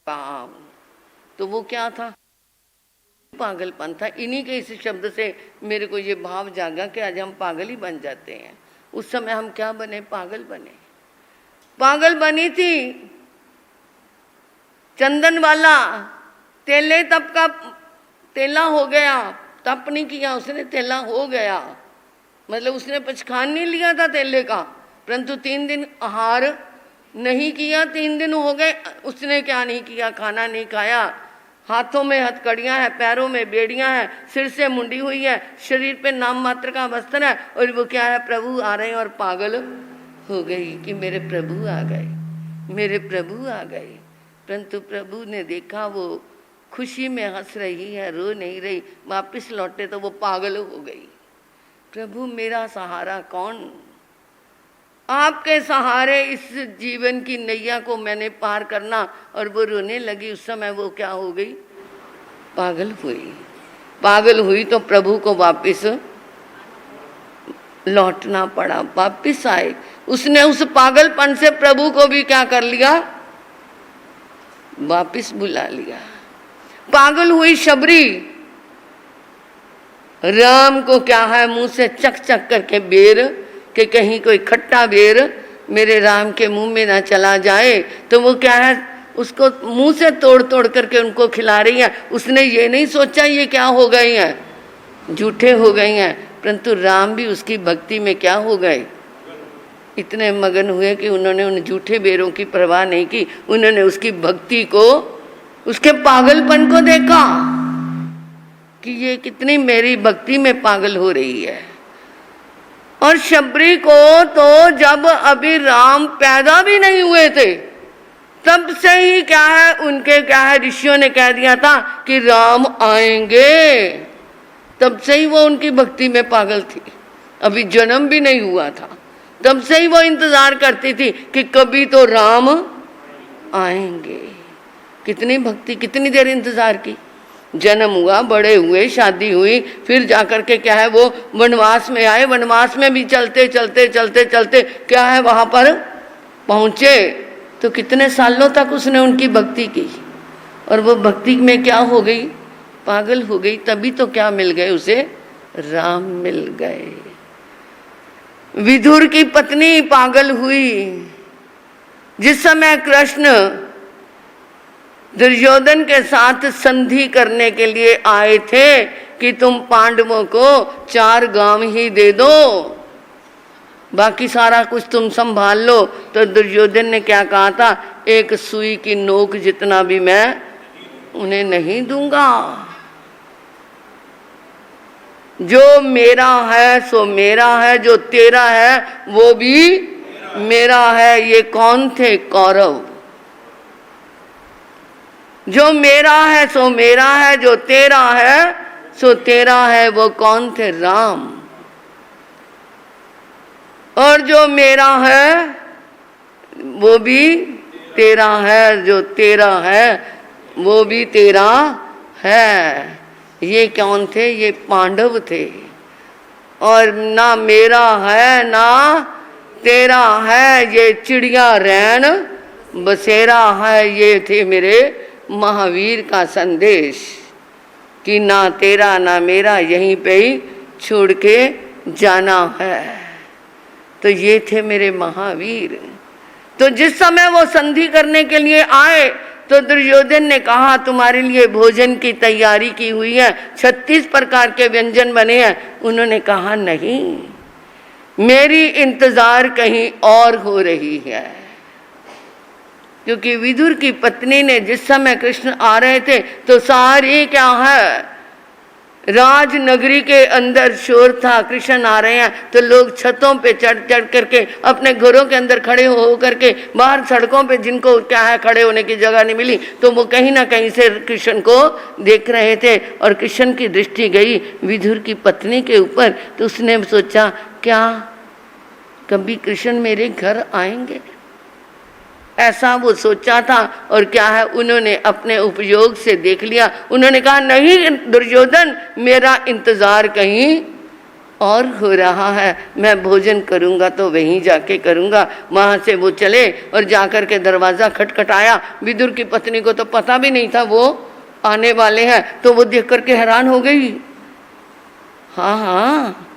काम, तो वो क्या था? पागलपन था। इन्हीं के इस शब्द से मेरे को ये भाव जागा कि आज हम पागल ही बन जाते हैं। उस समय हम क्या बने? पागल बने। पागल बनी थी चंदन वाला, तेले तप का तेला हो गया। तप नहीं किया उसने, तेला हो गया। मतलब उसने पचखान नहीं लिया था तेले का, परंतु 3 दिन आहार नहीं किया। 3 दिन हो गए, उसने क्या नहीं किया? खाना नहीं खाया। हाथों में हथकड़ियां हैं, पैरों में बेड़ियां हैं, सिर से मुंडी हुई है, शरीर पे नाम मात्र का वस्त्र है, और वो क्या है? प्रभु आ रहे हैं। और पागल हो गई कि मेरे प्रभु आ गए, मेरे प्रभु आ गए। परंतु प्रभु ने देखा वो खुशी में हंस रही है, रो नहीं रही। वापिस लौटे तो वो पागल हो गई। प्रभु मेरा सहारा कौन? आपके सहारे इस जीवन की नैया को मैंने पार करना। और वो रोने लगी। उस समय वो क्या हो गई? पागल हुई। पागल हुई तो प्रभु को वापिस लौटना पड़ा। वापिस आए। उसने उस पागलपन से प्रभु को भी क्या कर लिया? वापिस बुला लिया। पागल हुई शबरी, राम को क्या है? मुंह से चक चक करके बेर, कि कहीं कोई खट्टा बेर मेरे राम के मुंह में ना चला जाए। तो वो क्या है? उसको मुंह से तोड़ तोड़ करके उनको खिला रही है। उसने ये नहीं सोचा ये क्या हो गई हैं, झूठे हो गई हैं। परंतु राम भी उसकी भक्ति में क्या हो गए? इतने मगन हुए कि उन्होंने उन झूठे बेरों की परवाह नहीं की। उन्होंने उसकी भक्ति को, उसके पागलपन को देखा कि ये कितनी मेरी भक्ति में पागल हो रही है। और शबरी को तो जब अभी राम पैदा भी नहीं हुए थे तब से ही क्या है? उनके क्या है? ऋषियों ने कह दिया था कि राम आएंगे। तब से ही वो उनकी भक्ति में पागल थी। अभी जन्म भी नहीं हुआ था, तब से ही वो इंतजार करती थी कि कभी तो राम आएंगे। कितनी भक्ति, कितनी देर इंतजार की। जन्म हुआ, बड़े हुए, शादी हुई, फिर जाकर के क्या है? वो वनवास में आए। वनवास में भी चलते चलते चलते चलते क्या है? वहां पर पहुंचे तो कितने सालों तक उसने उनकी भक्ति की। और वो भक्ति में क्या हो गई? पागल हो गई। तभी तो क्या मिल गए उसे? राम मिल गए। विदुर की पत्नी पागल हुई। जिस समय कृष्ण दुर्योधन के साथ संधि करने के लिए आए थे कि तुम पांडवों को 4 गांव ही दे दो, बाकी सारा कुछ तुम संभाल लो, तो दुर्योधन ने क्या कहा था? एक सुई की नोक जितना भी मैं उन्हें नहीं दूंगा। जो मेरा है सो मेरा है, जो तेरा है वो भी मेरा है। ये कौन थे? कौरव। जो मेरा है सो मेरा है, जो तेरा है सो तेरा है, वो कौन थे? राम। और जो मेरा है वो भी तेरा है, जो तेरा है वो भी तेरा है। ये कौन थे? ये पांडव थे। और ना मेरा है ना तेरा है, ये चिड़िया रैन बसेरा है। ये थे मेरे महावीर का संदेश कि ना तेरा ना मेरा, यहीं पे ही छोड़ के जाना है। तो ये थे मेरे महावीर। तो जिस समय वो संधि करने के लिए आए तो दुर्योधन ने कहा तुम्हारे लिए भोजन की तैयारी की हुई है, 36 प्रकार के व्यंजन बने हैं। उन्होंने कहा नहीं, मेरी इंतजार कहीं और हो रही है। क्योंकि विदुर की पत्नी ने जिस समय कृष्ण आ रहे थे तो सारी क्या है? राजनगरी के अंदर शोर था। कृष्ण आ रहे हैं तो लोग छतों पे चढ़ चढ़ करके, अपने घरों के अंदर खड़े हो करके, बाहर सड़कों पे जिनको क्या है खड़े होने की जगह नहीं मिली तो वो कहीं ना कहीं से कृष्ण को देख रहे थे। और कृष्ण की दृष्टि गई विदुर की पत्नी के ऊपर, तो उसने सोचा क्या कभी कृष्ण मेरे घर आएंगे? ऐसा वो सोचा था। और क्या है? उन्होंने अपने उपयोग से देख लिया। उन्होंने कहा नहीं दुर्योधन, मेरा इंतजार कहीं और हो रहा है, मैं भोजन करूंगा तो वहीं जाके करूंगा। वहां से वो चले और जाकर के दरवाजा खटखटाया। विदुर की पत्नी को तो पता भी नहीं था वो आने वाले हैं, तो वो देख करके हैरान हो गई। हाँ हाँ,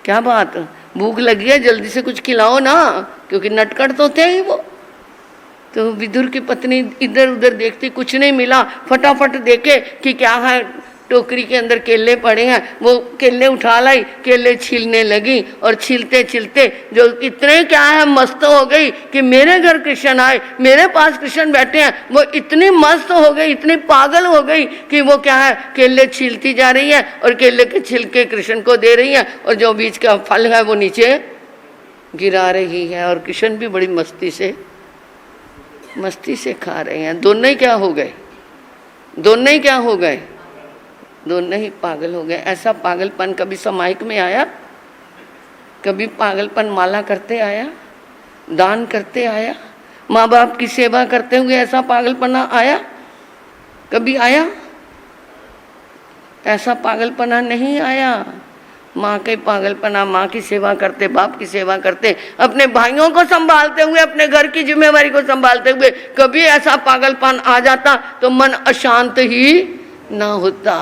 क्या बात, भूख लगी है, जल्दी से कुछ खिलाओ ना, क्योंकि नटखट तो थे ही वो। तो विदुर की पत्नी इधर उधर देखती, कुछ नहीं मिला। फटाफट देखे कि क्या है, टोकरी के अंदर केले पड़े हैं। वो केले उठा लाई, केले छीलने लगी और छीलते छीलते जो इतने क्या है मस्त हो गई कि मेरे घर कृष्ण आए, मेरे पास कृष्ण बैठे हैं। वो इतनी मस्त हो गई, इतनी पागल हो गई कि वो क्या है केले छीलती जा रही है और केले के छिलके कृष्ण को दे रही है और जो बीच का फल है वो नीचे गिरा रही है। और कृष्ण भी बड़ी मस्ती से खा रहे हैं। दोनों ही क्या हो गए, दोनों ही क्या हो गए, दोनों ही पागल हो गए। ऐसा पागलपन कभी सामायिक में आया? कभी पागलपन माला करते आया, दान करते आया, माँ बाप की सेवा करते हुए ऐसा पागलपना आया? कभी आया? ऐसा पागलपना नहीं आया। माँ के पागलपना, माँ की सेवा करते, बाप की सेवा करते, अपने भाइयों को संभालते हुए, अपने घर की जिम्मेवारी को संभालते हुए कभी ऐसा पागलपन आ जाता तो मन अशांत ही ना होता।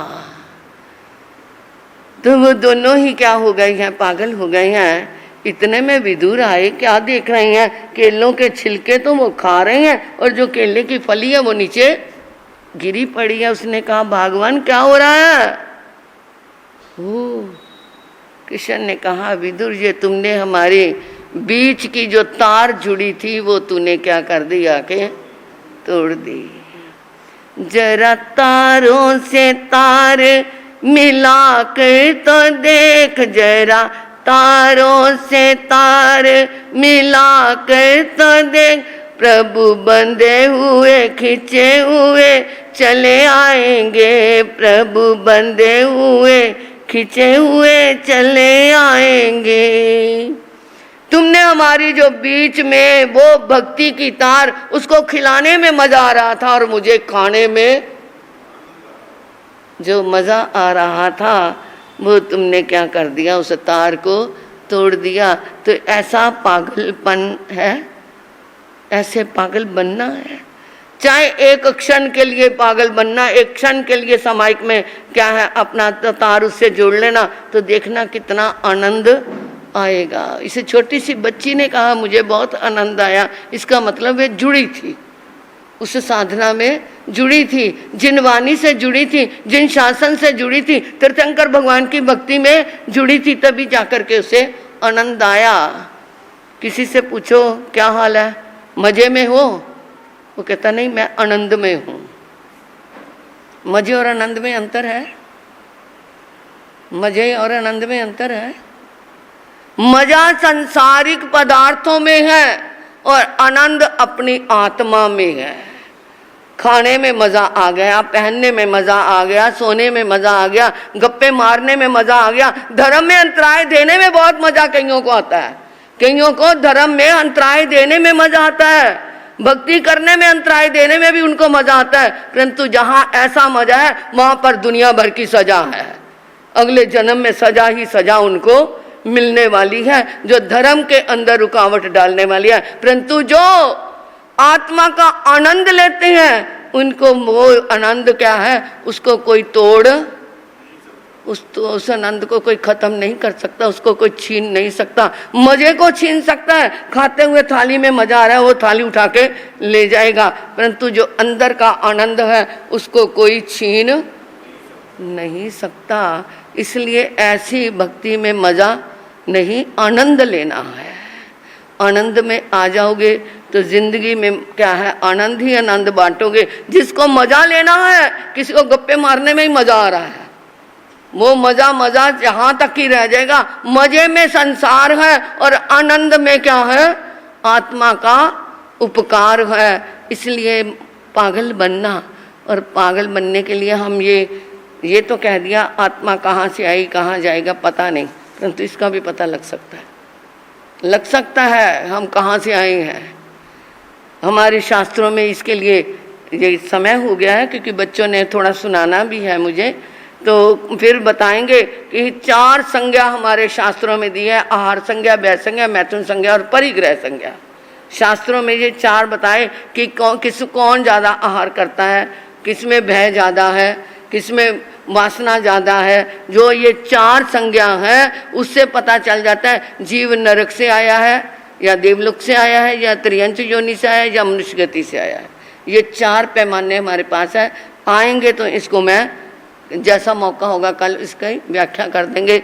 तो वो दोनों ही क्या हो गए हैं, पागल हो गए हैं। इतने में विदुर आए, क्या देख रहे हैं, केलों के छिलके तो वो खा रहे हैं और जो केले की फली है वो नीचे गिरी पड़ी है। उसने कहा भगवान क्या हो रहा है? कृष्ण ने कहा विदुर ये तुमने हमारे बीच की जो तार जुड़ी थी वो तूने क्या कर दी, आके तोड़ दी। जरा तारों से तार मिला कर तो देख, जरा तारों से तार मिला कर तो देख, प्रभु बंधे हुए खींचे हुए चले आएंगे, प्रभु बंधे हुए खींचे हुए चले आएंगे। तुमने हमारी जो बीच में वो भक्ति की तार, उसको खिलाने में मजा आ रहा था और मुझे खाने में जो मजा आ रहा था वो तुमने क्या कर दिया, उस तार को तोड़ दिया। तो ऐसा पागलपन है, ऐसे पागल बनना है। चाहे एक क्षण के लिए पागल बनना, एक क्षण के लिए सामायिक में क्या है अपना तार उससे जोड़ लेना, तो देखना कितना आनंद आएगा। इसे छोटी सी बच्ची ने कहा मुझे बहुत आनंद आया, इसका मतलब वे जुड़ी थी, उस साधना में जुड़ी थी, जिन वाणी से जुड़ी थी, जिन शासन से जुड़ी थी, तीर्थंकर भगवान की भक्ति में जुड़ी थी, तभी जाकर के उसे आनंद आया। किसी से पूछो क्या हाल है, मजे में हो? वो कहता नहीं मैं आनंद में हूं। मजे और आनंद में अंतर है, मजे और आनंद में अंतर है। मजा संसारिक पदार्थों में है और आनंद अपनी आत्मा में है। खाने में मजा आ गया, पहनने में मजा आ गया, सोने में मजा आ गया, गप्पे मारने में मजा आ गया, धर्म में अंतराय देने में बहुत मजा कईयों को आता है। कईयों को धर्म में अंतराय देने में मजा आता है, भक्ति करने में अंतराय देने में भी उनको मजा आता है। परंतु जहां ऐसा मजा है वहां पर दुनिया भर की सजा है, अगले जन्म में सजा ही सजा उनको मिलने वाली है, जो धर्म के अंदर रुकावट डालने वाली है। परंतु जो आत्मा का आनंद लेते हैं उनको वो आनंद क्या है, उसको कोई तोड़, उस आनंद को कोई खत्म नहीं कर सकता, उसको कोई छीन नहीं सकता। मजे को छीन सकता है, खाते हुए थाली में मजा आ रहा है वो थाली उठा के ले जाएगा, परंतु जो अंदर का आनंद है उसको कोई छीन नहीं सकता। इसलिए ऐसी भक्ति में मजा नहीं, आनंद लेना है। आनंद में आ जाओगे तो जिंदगी में क्या है, आनंद ही आनंद बांटोगे। जिसको मजा लेना है, किसी को गप्पे मारने में ही मजा आ रहा है, वो मजा जहां तक ही रह जाएगा। मजे में संसार है और आनंद में क्या है, आत्मा का उपकार है। इसलिए पागल बनना, और पागल बनने के लिए हम ये तो कह दिया आत्मा कहाँ से आई कहाँ जाएगा पता नहीं, परंतु इसका भी पता लग सकता है हम कहाँ से आए हैं। हमारे शास्त्रों में इसके लिए ये समय हो गया है, क्योंकि बच्चों ने थोड़ा सुनाना भी है मुझे, तो फिर बताएंगे कि 4 संज्ञा हमारे शास्त्रों में दी है, आहार संज्ञा, व्यय संज्ञा, मैथुन संज्ञा और परिग्रह संज्ञा। शास्त्रों में ये 4 बताए कि कौन ज़्यादा आहार करता है, किसमें भय ज़्यादा है, किसमें वासना ज़्यादा है। जो ये 4 संज्ञा है उससे पता चल जाता है जीव नरक से आया है या देवलोक से आया है या त्रियंच योनि से आया है या मनुष्य गति से आया है। ये 4 पैमाने हमारे पास है। आएंगे तो इसको मैं जैसा मौका होगा कल इसकी व्याख्या कर देंगे।